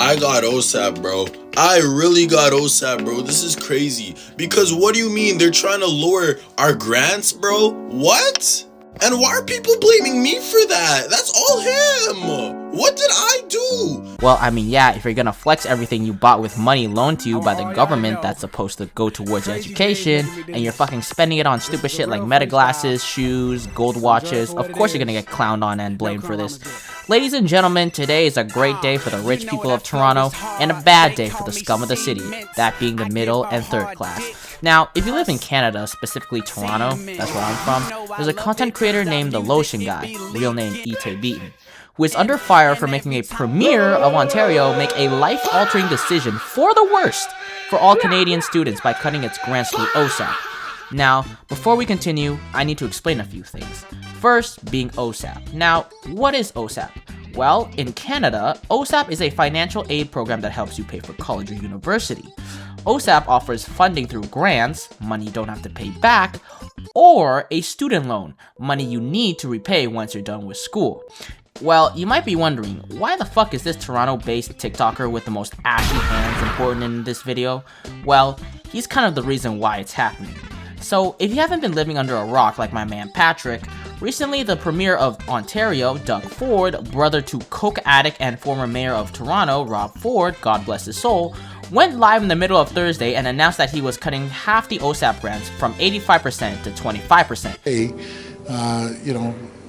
I got OSAP, bro. I really got OSAP, bro. This is crazy. Because what do you mean they're trying to lower our grants, bro? What? And why are people blaming me for that? That's all him. What did I do? Well, I mean, yeah, if you're gonna flex everything you bought with money loaned to you by the government that's supposed to go towards education, and you're fucking spending it on stupid shit like Meta glasses, shoes, gold watches, of course you're gonna get clowned on and blamed for this. Ladies and gentlemen, today is a great day for the rich people of Toronto and a bad day for the scum of the city, that being the middle and third class. Now, if you live in Canada, specifically Toronto, that's where I'm from, there's a content creator named The Lotion Guy, real name Ite Beaton, who is under fire for making a premier of Ontario make a life-altering decision for the worst for all Canadian students by cutting its grants through OSAP. Now, before we continue, I need to explain a few things. First, being OSAP. Now, what is OSAP? Well, in Canada, OSAP is a financial aid program that helps you pay for college or university. OSAP offers funding through grants, money you don't have to pay back, or a student loan, money you need to repay once you're done with school. Well, you might be wondering, why the fuck is this Toronto-based TikToker with the most ashy hands important in this video? Well, he's kind of the reason why it's happening. So, if you haven't been living under a rock like my man Patrick, recently the Premier of Ontario, Doug Ford, brother to coke addict and former mayor of Toronto, Rob Ford, God bless his soul, went live in the middle of Thursday and announced that he was cutting half the OSAP grants from 85% to 25%. Hey,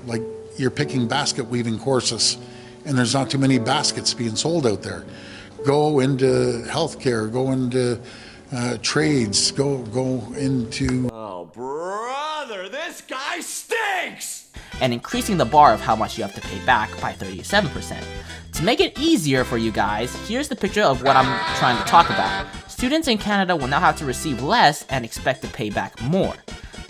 like you're picking basket weaving courses and there's not too many baskets being sold out there. Go into healthcare, go into trades, go into... Oh, brother, this guy stinks! And increasing the bar of how much you have to pay back by 37%. To make it easier for you guys, here's the picture of what I'm trying to talk about. Students in Canada will now have to receive less and expect to pay back more.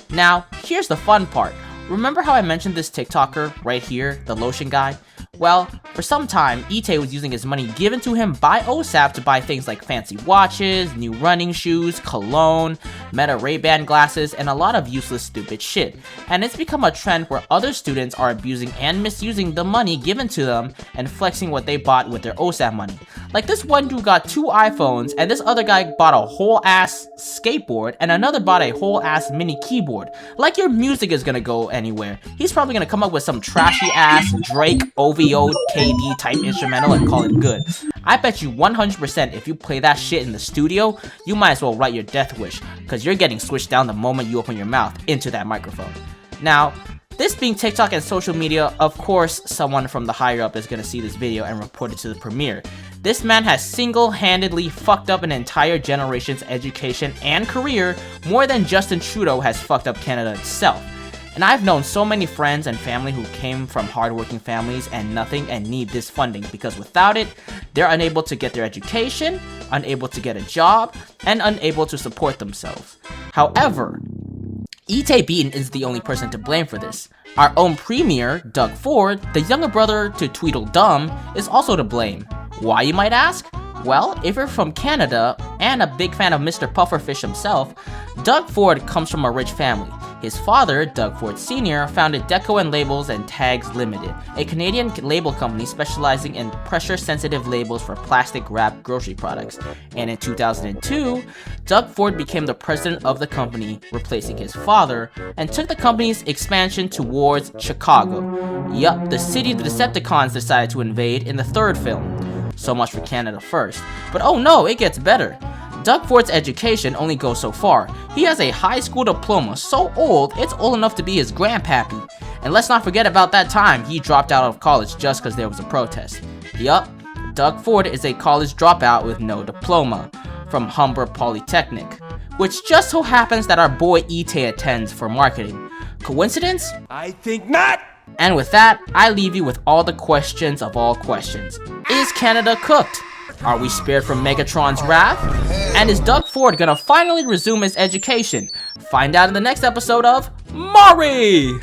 Now, here's the fun part. Remember how I mentioned this TikToker right here, the Lotion Guy? Well, for some time, Ite was using his money given to him by OSAP to buy things like fancy watches, new running shoes, cologne, Meta Ray-Ban glasses, and a lot of useless stupid shit. And it's become a trend where other students are abusing and misusing the money given to them and flexing what they bought with their OSAP money. Like this one dude got 2 iPhones, and this other guy bought a whole ass skateboard, and another bought a whole ass mini keyboard. Like your music is gonna go anywhere. He's probably gonna come up with some trashy ass Drake OVO KD type instrumental and call it good. I bet you 100% if you play that shit in the studio, you might as well write your death wish, cause you're getting switched down the moment you open your mouth into that microphone. Now, this being TikTok and social media, of course someone from the higher up is gonna see this video and report it to the premier. This man has single-handedly fucked up an entire generation's education and career more than Justin Trudeau has fucked up Canada itself. And I've known so many friends and family who came from hardworking families and nothing and need this funding because without it, they're unable to get their education, unable to get a job, and unable to support themselves. However, Ite Beaton is the only person to blame for this. Our own premier, Doug Ford, the younger brother to Tweedledum, is also to blame. Why, you might ask? Well, if you're from Canada and a big fan of Mr. Pufferfish himself, Doug Ford comes from a rich family. His father, Doug Ford Sr., founded Deco and Labels and Tags Limited, a Canadian label company specializing in pressure-sensitive labels for plastic-wrapped grocery products. And in 2002, Doug Ford became the president of the company, replacing his father, and took the company's expansion towards Chicago. Yup, the city the Decepticons decided to invade in the third film. So much for Canada first. But oh no, it gets better. Doug Ford's education only goes so far. He has a high school diploma so old, it's old enough to be his grandpappy. And let's not forget about that time he dropped out of college just because there was a protest. Yup, Doug Ford is a college dropout with no diploma from Humber Polytechnic, which just so happens that our boy Ite attends for marketing. Coincidence? I think not! And with that, I leave you with all the questions of all questions. Is Canada cooked? Are we spared from Megatron's wrath? And is Doug Ford gonna finally resume his education? Find out in the next episode of Maury!